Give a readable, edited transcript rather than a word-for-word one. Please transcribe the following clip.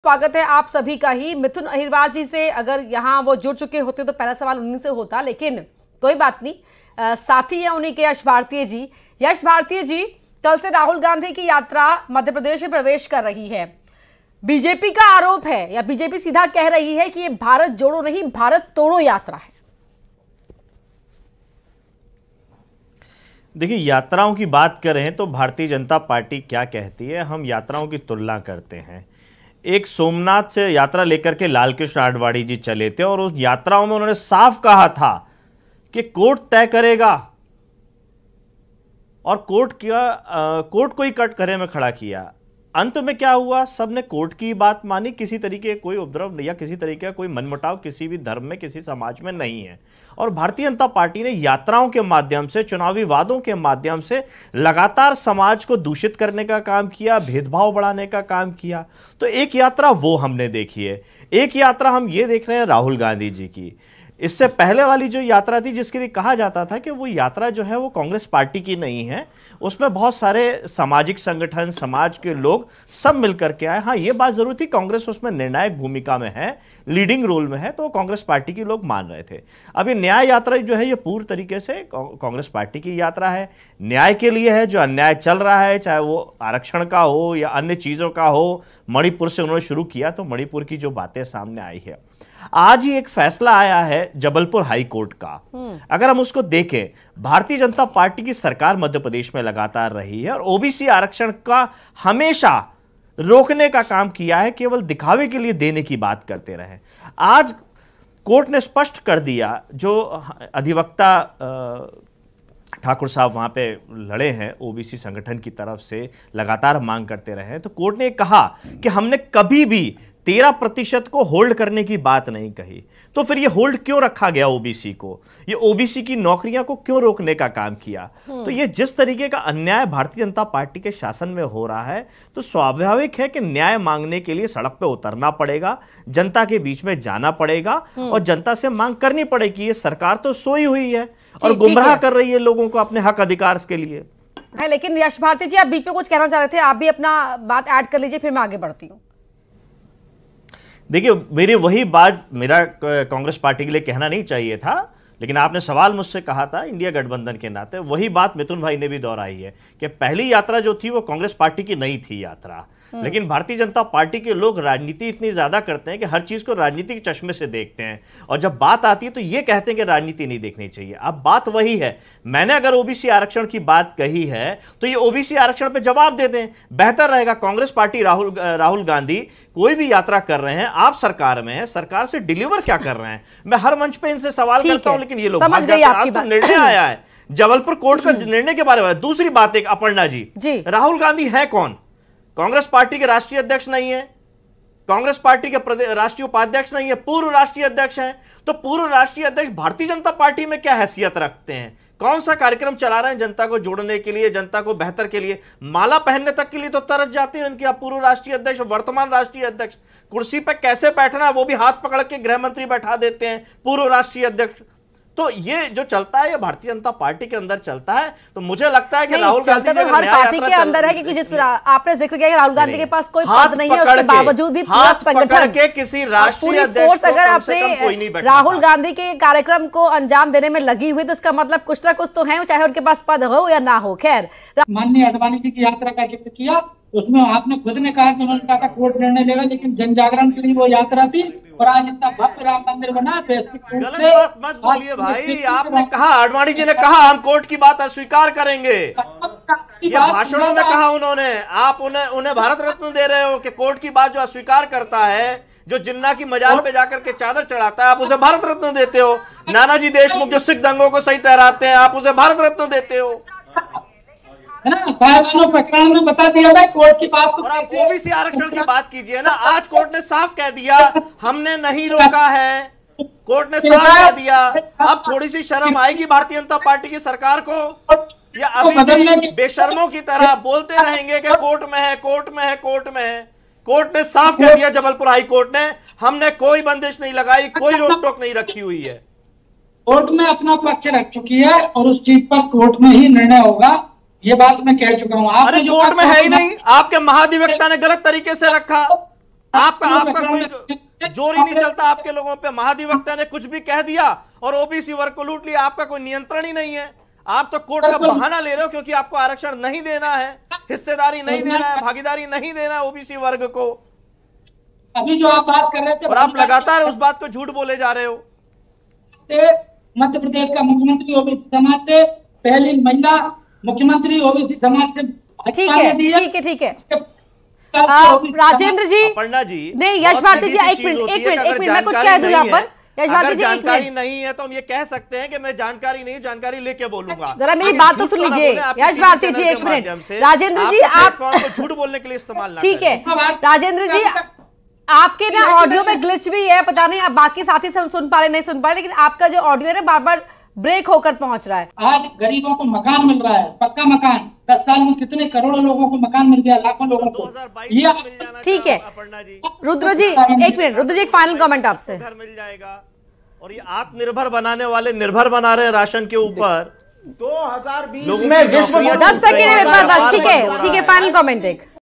स्वागत है आप सभी का ही। मिथुन अहिरवार जी से अगर यहाँ वो जुड़ चुके होते तो पहला सवाल उन्हीं से होता, लेकिन कोई बात नहीं। साथी है उन्हीं के यश भारतीय जी। यश भारतीय जी, कल से राहुल गांधी की यात्रा मध्य प्रदेश में प्रवेश कर रही है। बीजेपी का आरोप है या बीजेपी सीधा कह रही है कि ये भारत जोड़ो नहीं भारत तोड़ो यात्रा है। देखिए, यात्राओं की बात करें तो भारतीय जनता पार्टी क्या कहती है, हम यात्राओं की तुलना करते हैं। एक सोमनाथ से यात्रा लेकर के लाल कृष्ण आडवाणी जी चले थे और उस यात्राओं में उन्होंने साफ कहा था कि कोर्ट तय करेगा और कोर्ट को ही कटघरे में खड़ा किया। अंत में क्या हुआ, सबने कोर्ट की बात मानी। किसी तरीके कोई उपद्रव या किसी तरीके का कोई मनमुटाव किसी भी धर्म में किसी समाज में नहीं है। और भारतीय जनता पार्टी ने यात्राओं के माध्यम से, चुनावी वादों के माध्यम से लगातार समाज को दूषित करने का काम किया, भेदभाव बढ़ाने का काम किया। तो एक यात्रा वो हमने देखी है, एक यात्रा हम ये देख रहे हैं राहुल गांधी जी की। इससे पहले वाली जो यात्रा थी, जिसके लिए कहा जाता था कि वो यात्रा जो है वो कांग्रेस पार्टी की नहीं है, उसमें बहुत सारे सामाजिक संगठन, समाज के लोग सब मिलकर के आए। हाँ, ये बात जरूर थी, कांग्रेस उसमें निर्णायक भूमिका में है, लीडिंग रोल में है, तो कांग्रेस पार्टी के लोग मान रहे थे। अब ये न्याय यात्रा जो है ये पूर्ण तरीके से कांग्रेस पार्टी की यात्रा है, न्याय के लिए है। जो अन्याय चल रहा है, चाहे वो आरक्षण का हो या अन्य चीजों का हो, मणिपुर से उन्होंने शुरू किया तो मणिपुर की जो बातें सामने आई है। आज ही एक फैसला आया है जबलपुर हाई कोर्ट का। अगर हम उसको देखें, भारतीय जनता पार्टी की सरकार मध्य प्रदेश में लगातार रही है और ओबीसी आरक्षण का हमेशा रोकने का काम किया है, केवल दिखावे के लिए देने की बात करते रहे। आज कोर्ट ने स्पष्ट कर दिया, जो अधिवक्ता ठाकुर साहब वहां पे लड़े हैं ओबीसी संगठन की तरफ से, लगातार मांग करते रहे, तो कोर्ट ने कहा कि हमने कभी भी 13% को होल्ड करने की बात नहीं कही। तो फिर ये होल्ड क्यों रखा गया ओबीसी को, ये ओबीसी की नौकरियां को क्यों रोकने का काम किया। तो ये जिस तरीके का अन्याय भारतीय जनता पार्टी के शासन में हो रहा है, तो स्वाभाविक है कि न्याय मांगने के लिए सड़क पे उतरना पड़ेगा, जनता के बीच में जाना पड़ेगा और जनता से मांग करनी पड़ेगी। ये सरकार तो सोई हुई है और गुमराह कर रही है लोगों को अपने हक अधिकार के लिए है। लेकिन यश भारती जी, आप बीच में कुछ कहना चाह रहे थे, आप भी अपना बात ऐड कर लीजिए, फिर मैं आगे बढ़ती हूँ। देखिए, मेरी वही बात मेरा कांग्रेस पार्टी के लिए कहना नहीं चाहिए था, लेकिन आपने सवाल मुझसे कहा था इंडिया गठबंधन के नाते, वही बात मिथुन भाई ने भी दोहराई है कि पहली यात्रा जो थी वो कांग्रेस पार्टी की नहीं थी यात्रा। लेकिन भारतीय जनता पार्टी के लोग राजनीति इतनी ज्यादा करते हैं कि हर चीज को राजनीति के चश्मे से देखते हैं, और जब बात आती है तो ये कहते हैं कि राजनीति नहीं देखनी चाहिए। अब बात वही है, मैंने अगर ओबीसी आरक्षण की बात कही है तो ये ओबीसी आरक्षण पे जवाब दे दें, बेहतर रहेगा। कांग्रेस पार्टी, राहुल गांधी कोई भी यात्रा कर रहे हैं, आप सरकार में है, सरकार से डिलीवर क्या कर रहे हैं। मैं हर मंच पे इनसे सवाल करता हूं, लेकिन ये लोग भाग जाते हैं। आज तो निर्णय आया है जबलपुर कोर्ट का निर्णय के बारे में। दूसरी बात, एक अपर्णा जी, राहुल गांधी है कौन? कांग्रेस पार्टी के राष्ट्रीय अध्यक्ष नहीं है, कांग्रेस पार्टी के राष्ट्रीय उपाध्यक्ष नहीं है, पूर्व राष्ट्रीय अध्यक्ष हैं। तो पूर्व राष्ट्रीय अध्यक्ष भारतीय जनता पार्टी में क्या हैसियत रखते हैं? कौन सा कार्यक्रम चला रहे हैं जनता को जोड़ने के लिए, जनता को बेहतर के लिए? माला पहनने तक के लिए तो तरस जाते हैं उनके पूर्व राष्ट्रीय अध्यक्ष, वर्तमान राष्ट्रीय अध्यक्ष। कुर्सी पर कैसे बैठना है वो भी हाथ पकड़ के गृह मंत्री बैठा देते हैं पूर्व राष्ट्रीय अध्यक्ष। तो ये जो चलता है ये भारतीय जनता पार्टी के अंदर चलता है। तो मुझे लगता है कि राहुल गांधी तो हर पार्टी के अंदर है, क्योंकि जिस आपने जिक्र किया कि राहुल गांधी के पास कोई पद नहीं है, उसके बावजूद भी पूरा संगठन के किसी राष्ट्रीय अध्यक्ष अगर आपने राहुल गांधी के कार्यक्रम को अंजाम देने में लगी हुई, तो उसका मतलब कुछ ना कुछ तो है, चाहे उनके पास पद हो या ना हो। खैर, माननीय आडवाणी जी की यात्रा का जिक्र किया, उसमें आपने खुद ने कहा कि उन्होंने कहा था कोर्ट निर्णय लेगा, लेकिन जन जागरण के लिए वो यात्रा थी और आज इतना भव्य राम मंदिर बना। गलत बात मत बोलिए भाई, आपने कहा, आडवाणी जी ने कहा हम कोर्ट की बात अस्वीकार करेंगे, ये भाषणों में कहा उन्होंने। आप उन्हें भारत रत्न दे रहे हो कि कोर्ट की बात जो अस्वीकार करता है, जो जिन्ना की मजार पे जाकर के चादर चढ़ाता है, आप उसे भारत रत्न देते हो। नानाजी देशमुख जो सिख दंगों को सही ठहराते हैं, आप उसे भारत रत्न देते हो, है ना। साहिबानों प्रकरण में बता दिया था कोर्ट की बात। और आप ओबीसी आरक्षण की बात कीजिए ना, आज कोर्ट ने साफ कह दिया हमने नहीं रोका है, कोर्ट ने साफ कह दिया। अब थोड़ी सी शर्म आएगी भारतीय जनता पार्टी की सरकार को, या अभी भी बेशर्मों की तरह बोलते रहेंगे कि कोर्ट में है, कोर्ट में है, कोर्ट में है? कोर्ट ने साफ कह दिया, जबलपुर हाई कोर्ट ने, हमने कोई बंदिश नहीं लगाई, कोई रोक टोक नहीं रखी हुई है। कोर्ट में अपना पक्ष रख चुकी है और उस चीज पर कोर्ट में ही निर्णय होगा, ये बात मैं कह चुका हूँ। अरे कोर्ट में है ही नहीं, आपके महाधिवक्ता ने गलत तरीके से रखा। आपका कोई जोर ही नहीं चलता आपके लोगों पे। महाधिवक्ता ने कुछ भी कह दिया और ओबीसी वर्ग को लूट लिया, आपका कोई नियंत्रण ही नहीं है। आप तो कोर्ट का बहाना ले रहे हो क्योंकि आपको आरक्षण नहीं देना है, हिस्सेदारी नहीं देना है, भागीदारी नहीं देना है ओबीसी वर्ग को। अभी जो आप बात कर रहे थे और आप लगातार उस बात को झूठ बोले जा रहे हो। मध्य प्रदेश का मुख्यमंत्री ओबीसी समाज से, पहली महिला मुख्यमंत्री ओबीसी समाज से। ठीक है। राजेंद्र जी, अपर्णा जी, नहीं यश भारती जी, एक मिनट मैं कुछ कह दूं यहाँ पर। यश भारती जी, जानकारी नहीं है तो हम ये कह सकते हैं कि मैं जानकारी नहीं, जानकारी लेके बोलूंगा। जरा मेरी बात तो सुन लीजिए यश भारती जी, एक मिनट। राजेंद्र जी, आप झूठ बोलने के लिए इस्तेमाल ना ठीक है। राजेंद्र जी, आपके ना ऑडियो में ग्लिच भी है, पता नहीं आप बाकी साथी सुन पा रहे नहीं सुन पा रहे, लेकिन आपका जो ऑडियो है ना बार बार ब्रेक होकर पहुंच रहा है। आज गरीबों को मकान मिल रहा है, पक्का मकान। 10 साल में कितने करोड़ों लोगों को मकान मिल गया, लाखों लोगों को। ये ठीक है रुद्र जी, एक मिनट रुद्र जी, एक फाइनल कमेंट आपसे। घर मिल जाएगा और ये आत्मनिर्भर बनाने वाले निर्भर बना रहे हैं राशन के ऊपर। 2020 में 10 सेकेंड में, बस ठीक है, फाइनल कमेंट एक।